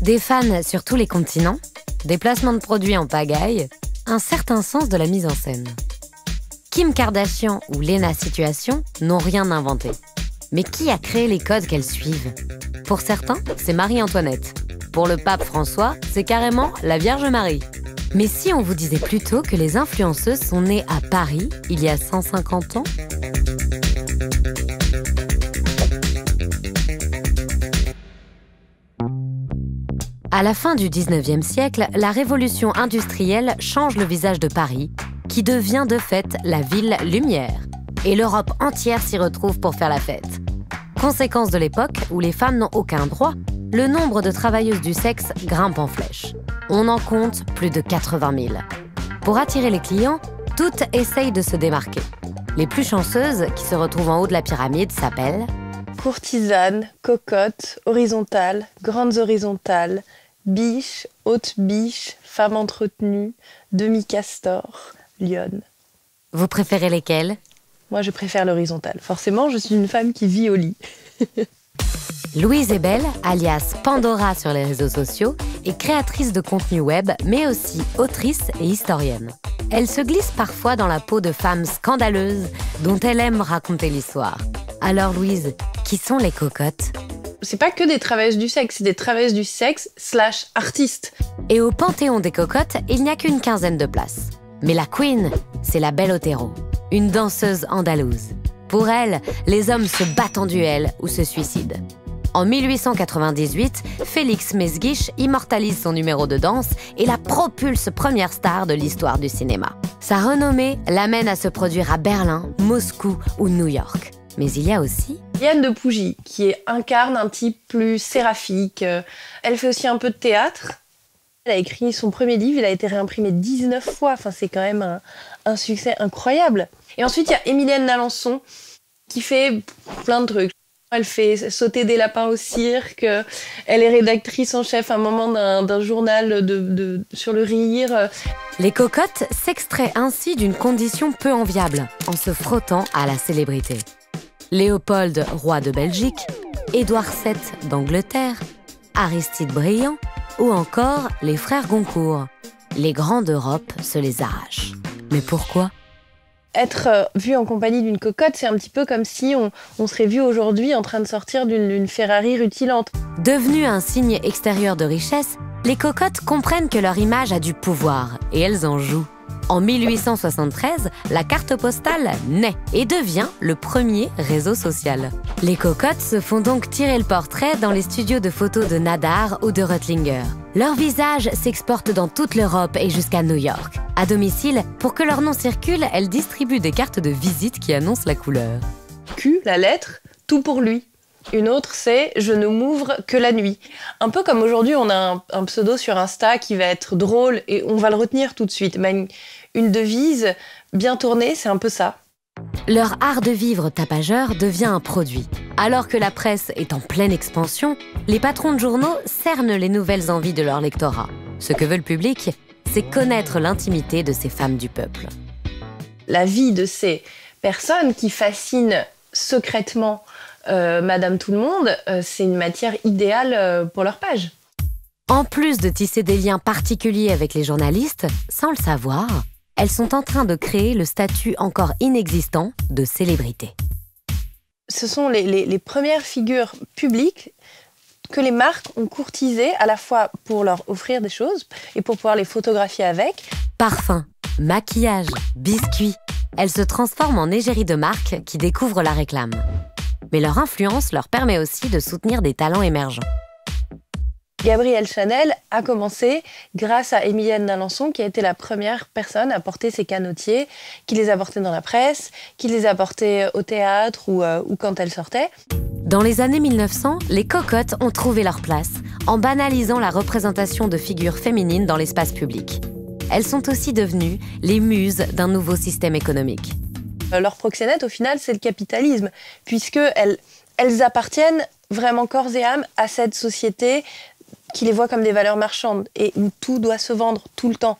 Des fans sur tous les continents, des placements de produits en pagaille, un certain sens de la mise en scène. Kim Kardashian ou Lena Situation n'ont rien inventé. Mais qui a créé les codes qu'elles suivent? Pour certains, c'est Marie-Antoinette. Pour le pape François, c'est carrément la Vierge Marie. Mais si on vous disait plutôt que les influenceuses sont nées à Paris, il y a 150 ans? À la fin du 19e siècle, la révolution industrielle change le visage de Paris, qui devient de fait la ville lumière. Et l'Europe entière s'y retrouve pour faire la fête. Conséquence de l'époque où les femmes n'ont aucun droit, le nombre de travailleuses du sexe grimpe en flèche. On en compte plus de 80 000. Pour attirer les clients, toutes essayent de se démarquer. Les plus chanceuses, qui se retrouvent en haut de la pyramide, s'appellent courtisanes, cocottes, horizontales, grandes horizontales, biches, hautes biches, femmes entretenues, demi-castor, lionnes. Vous préférez lesquelles? Moi, je préfère l'horizontale. Forcément, je suis une femme qui vit au lit. Louise est belle, alias Pandora sur les réseaux sociaux, est créatrice de contenu web, mais aussi autrice et historienne. Elle se glisse parfois dans la peau de femmes scandaleuses dont elle aime raconter l'histoire. Alors Louise, qui sont les cocottes? C'est pas que des travailleuses du sexe, c'est des travailleuses du sexe / artistes. Et au Panthéon des cocottes, il n'y a qu'une quinzaine de places. Mais la queen, c'est la Belle Otero, une danseuse andalouse. Pour elle, les hommes se battent en duel ou se suicident. En 1898, Félix Mesguich immortalise son numéro de danse et la propulse première star de l'histoire du cinéma. Sa renommée l'amène à se produire à Berlin, Moscou ou New York. Mais il y a aussi Liane de Pougy, qui incarne un type plus séraphique. Elle fait aussi un peu de théâtre. Elle a écrit son premier livre, il a été réimprimé 19 fois. Enfin, c'est quand même un succès incroyable. Et ensuite, il y a Émilienne d'Alençon, qui fait plein de trucs. Elle fait sauter des lapins au cirque. Elle est rédactrice en chef à un moment d'un journal sur le rire. Les cocottes s'extraient ainsi d'une condition peu enviable, en se frottant à la célébrité. Léopold, roi de Belgique, Édouard VII d'Angleterre, Aristide Briand ou encore les frères Goncourt. Les grands d'Europe se les arrachent. Mais pourquoi? Être vu en compagnie d'une cocotte, c'est un petit peu comme si on serait vu aujourd'hui en train de sortir d'une Ferrari rutilante. Devenues un signe extérieur de richesse, les cocottes comprennent que leur image a du pouvoir et elles en jouent. En 1873, la carte postale naît et devient le premier réseau social. Les cocottes se font donc tirer le portrait dans les studios de photos de Nadar ou de Reutlinger. Leur visage s'exporte dans toute l'Europe et jusqu'à New York. À domicile, pour que leur nom circule, elles distribuent des cartes de visite qui annoncent la couleur. Q, la lettre, tout pour lui. Une autre, c'est « Je ne m'ouvre que la nuit ». Un peu comme aujourd'hui, on a un pseudo sur Insta qui va être drôle et on va le retenir tout de suite. Mais une devise bien tournée, c'est un peu ça. Leur art de vivre tapageur devient un produit. Alors que la presse est en pleine expansion, les patrons de journaux cernent les nouvelles envies de leur lectorat. Ce que veut le public, c'est connaître l'intimité de ces femmes du peuple. La vie de ces personnes qui fascinent secrètement Madame Tout-le-Monde, c'est une matière idéale pour leur page. En plus de tisser des liens particuliers avec les journalistes, sans le savoir, elles sont en train de créer le statut encore inexistant de célébrité. Ce sont les premières figures publiques que les marques ont courtisées à la fois pour leur offrir des choses et pour pouvoir les photographier avec. Parfums, maquillage, biscuits, elles se transforment en égérie de marques qui découvrent la réclame. Mais leur influence leur permet aussi de soutenir des talents émergents. Gabrielle Chanel a commencé grâce à Émilienne d'Alençon, qui a été la première personne à porter ses canotiers, qui les a portés dans la presse, qui les a portés au théâtre ou quand elle sortait. Dans les années 1900, les cocottes ont trouvé leur place en banalisant la représentation de figures féminines dans l'espace public. Elles sont aussi devenues les muses d'un nouveau système économique. Leur proxénète, au final, c'est le capitalisme, puisqu'elles appartiennent vraiment corps et âme à cette société qui les voit comme des valeurs marchandes et où tout doit se vendre tout le temps.